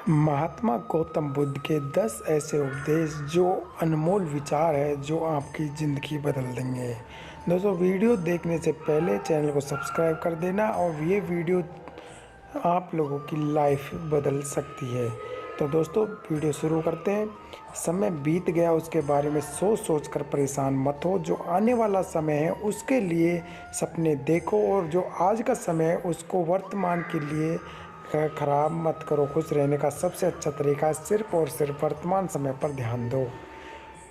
महात्मा गौतम बुद्ध के 10 ऐसे उपदेश जो अनमोल विचार है जो आपकी ज़िंदगी बदल देंगे। दोस्तों, वीडियो देखने से पहले चैनल को सब्सक्राइब कर देना और ये वीडियो आप लोगों की लाइफ बदल सकती है। तो दोस्तों, वीडियो शुरू करते हैं। समय बीत गया उसके बारे में सोच कर परेशान मत हो। जो आने वाला समय है उसके लिए सपने देखो और जो आज का समय है उसको वर्तमान के लिए खराब मत करो। खुश रहने का सबसे अच्छा तरीका सिर्फ और सिर्फ वर्तमान समय पर ध्यान दो।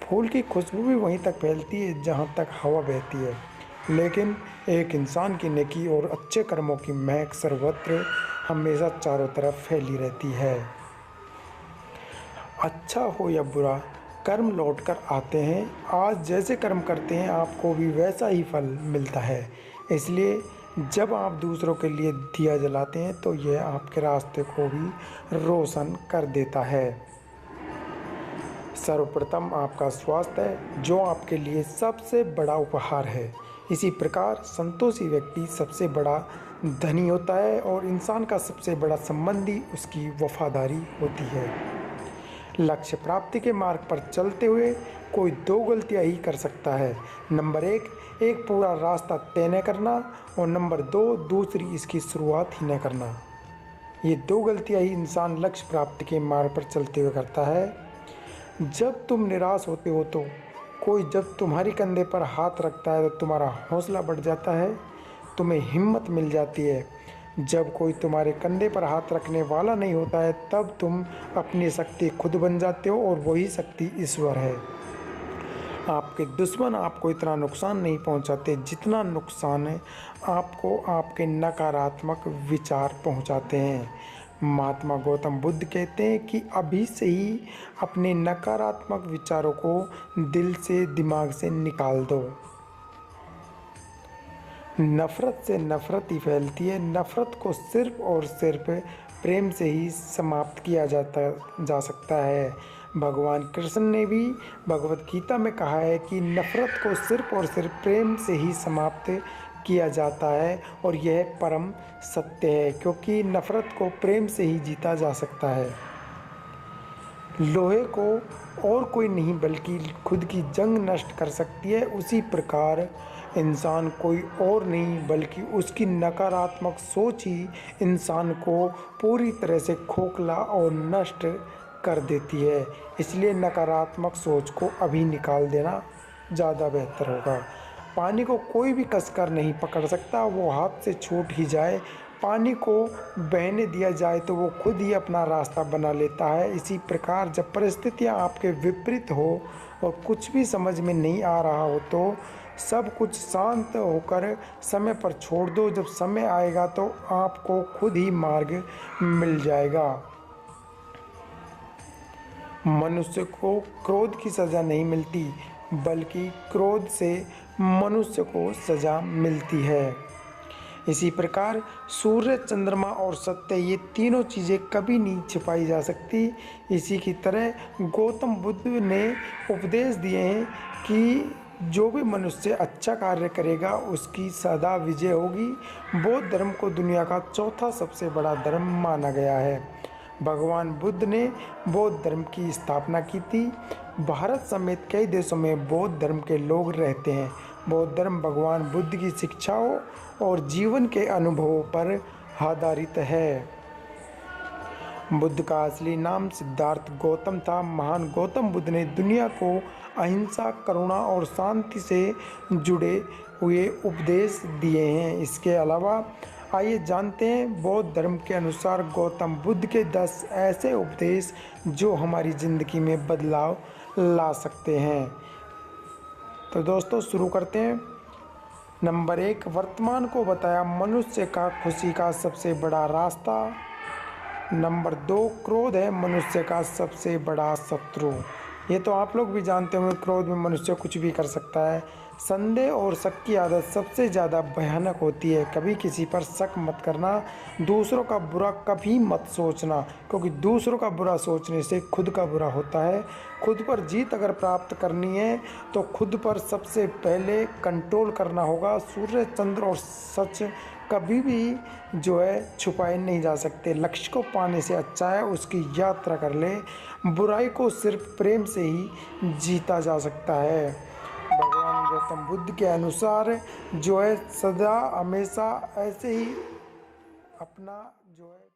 फूल की खुशबू भी वहीं तक फैलती है जहाँ तक हवा बहती है, लेकिन एक इंसान की नेकी और अच्छे कर्मों की महक सर्वत्र हमेशा चारों तरफ फैली रहती है। अच्छा हो या बुरा, कर्म लौट कर आते हैं। आज जैसे कर्म करते हैं आपको भी वैसा ही फल मिलता है। इसलिए जब आप दूसरों के लिए दिया जलाते हैं तो यह आपके रास्ते को भी रोशन कर देता है। सर्वप्रथम आपका स्वास्थ्य है जो आपके लिए सबसे बड़ा उपहार है। इसी प्रकार संतोषी व्यक्ति सबसे बड़ा धनी होता है और इंसान का सबसे बड़ा संबंधी उसकी वफादारी होती है। लक्ष्य प्राप्ति के मार्ग पर चलते हुए कोई दो गलतियां ही कर सकता है। नंबर एक पूरा रास्ता तय न करना और नंबर 2 दूसरी इसकी शुरुआत ही न करना। ये दो गलतियां ही इंसान लक्ष्य प्राप्ति के मार्ग पर चलते हुए करता है। जब तुम निराश होते हो तो कोई जब तुम्हारे कंधे पर हाथ रखता है तो तुम्हारा हौसला बढ़ जाता है, तुम्हें हिम्मत मिल जाती है। जब कोई तुम्हारे कंधे पर हाथ रखने वाला नहीं होता है तब तुम अपनी शक्ति खुद बन जाते हो और वही शक्ति ईश्वर है। आपके दुश्मन आपको इतना नुकसान नहीं पहुंचाते जितना नुकसान आपको आपके नकारात्मक विचार पहुंचाते हैं। महात्मा गौतम बुद्ध कहते हैं कि अभी से ही अपने नकारात्मक विचारों को दिल से दिमाग से निकाल दो। नफ़रत से नफ़रत ही फैलती है। नफ़रत को सिर्फ और सिर्फ प्रेम से ही समाप्त किया जा सकता है। भगवान कृष्ण ने भी भगवत गीता में कहा है कि नफ़रत को सिर्फ और सिर्फ प्रेम से ही समाप्त किया जाता है और यह परम सत्य है, क्योंकि नफ़रत को प्रेम से ही जीता जा सकता है। लोहे को और कोई नहीं बल्कि खुद की जंग नष्ट कर सकती है, उसी प्रकार इंसान कोई और नहीं बल्कि उसकी नकारात्मक सोच ही इंसान को पूरी तरह से खोखला और नष्ट कर देती है। इसलिए नकारात्मक सोच को अभी निकाल देना ज़्यादा बेहतर होगा। पानी को कोई भी कसकर नहीं पकड़ सकता, वो हाथ से छूट ही जाए। पानी को बहने दिया जाए तो वो खुद ही अपना रास्ता बना लेता है। इसी प्रकार जब परिस्थितियाँ आपके विपरीत हो और कुछ भी समझ में नहीं आ रहा हो तो सब कुछ शांत होकर समय पर छोड़ दो। जब समय आएगा तो आपको खुद ही मार्ग मिल जाएगा। मनुष्य को क्रोध की सज़ा नहीं मिलती बल्कि क्रोध से मनुष्य को सज़ा मिलती है। इसी प्रकार सूर्य, चंद्रमा और सत्य, ये तीनों चीज़ें कभी नहीं छिपाई जा सकती। इसी की तरह गौतम बुद्ध ने उपदेश दिए हैं कि जो भी मनुष्य अच्छा कार्य करेगा उसकी सदा विजय होगी। बौद्ध धर्म को दुनिया का चौथा सबसे बड़ा धर्म माना गया है। भगवान बुद्ध ने बौद्ध धर्म की स्थापना की थी। भारत समेत कई देशों में बौद्ध धर्म के लोग रहते हैं। बौद्ध धर्म भगवान बुद्ध की शिक्षाओं और जीवन के अनुभवों पर आधारित है। बुद्ध का असली नाम सिद्धार्थ गौतम था। महान गौतम बुद्ध ने दुनिया को अहिंसा, करुणा और शांति से जुड़े हुए उपदेश दिए हैं। इसके अलावा आइए जानते हैं बौद्ध धर्म के अनुसार गौतम बुद्ध के 10 ऐसे उपदेश जो हमारी ज़िंदगी में बदलाव ला सकते हैं। तो दोस्तों, शुरू करते हैं। नंबर 1, वर्तमान को बताया मनुष्य का खुशी का सबसे बड़ा रास्ता। नंबर 2, क्रोध है मनुष्य का सबसे बड़ा शत्रु। ये तो आप लोग भी जानते होंगे, क्रोध में मनुष्य कुछ भी कर सकता है। संदेह और शक की आदत सबसे ज़्यादा भयानक होती है। कभी किसी पर शक मत करना। दूसरों का बुरा कभी मत सोचना, क्योंकि दूसरों का बुरा सोचने से खुद का बुरा होता है। खुद पर जीत अगर प्राप्त करनी है तो खुद पर सबसे पहले कंट्रोल करना होगा। सूर्य, चंद्र और सच कभी भी जो है छुपाए नहीं जा सकते। लक्ष्य को पाने से अच्छा है उसकी यात्रा कर ले, बुराई को सिर्फ प्रेम से ही जीता जा सकता है। भगवान गौतम बुद्ध के अनुसार जो है सदा हमेशा ऐसे ही अपना जो है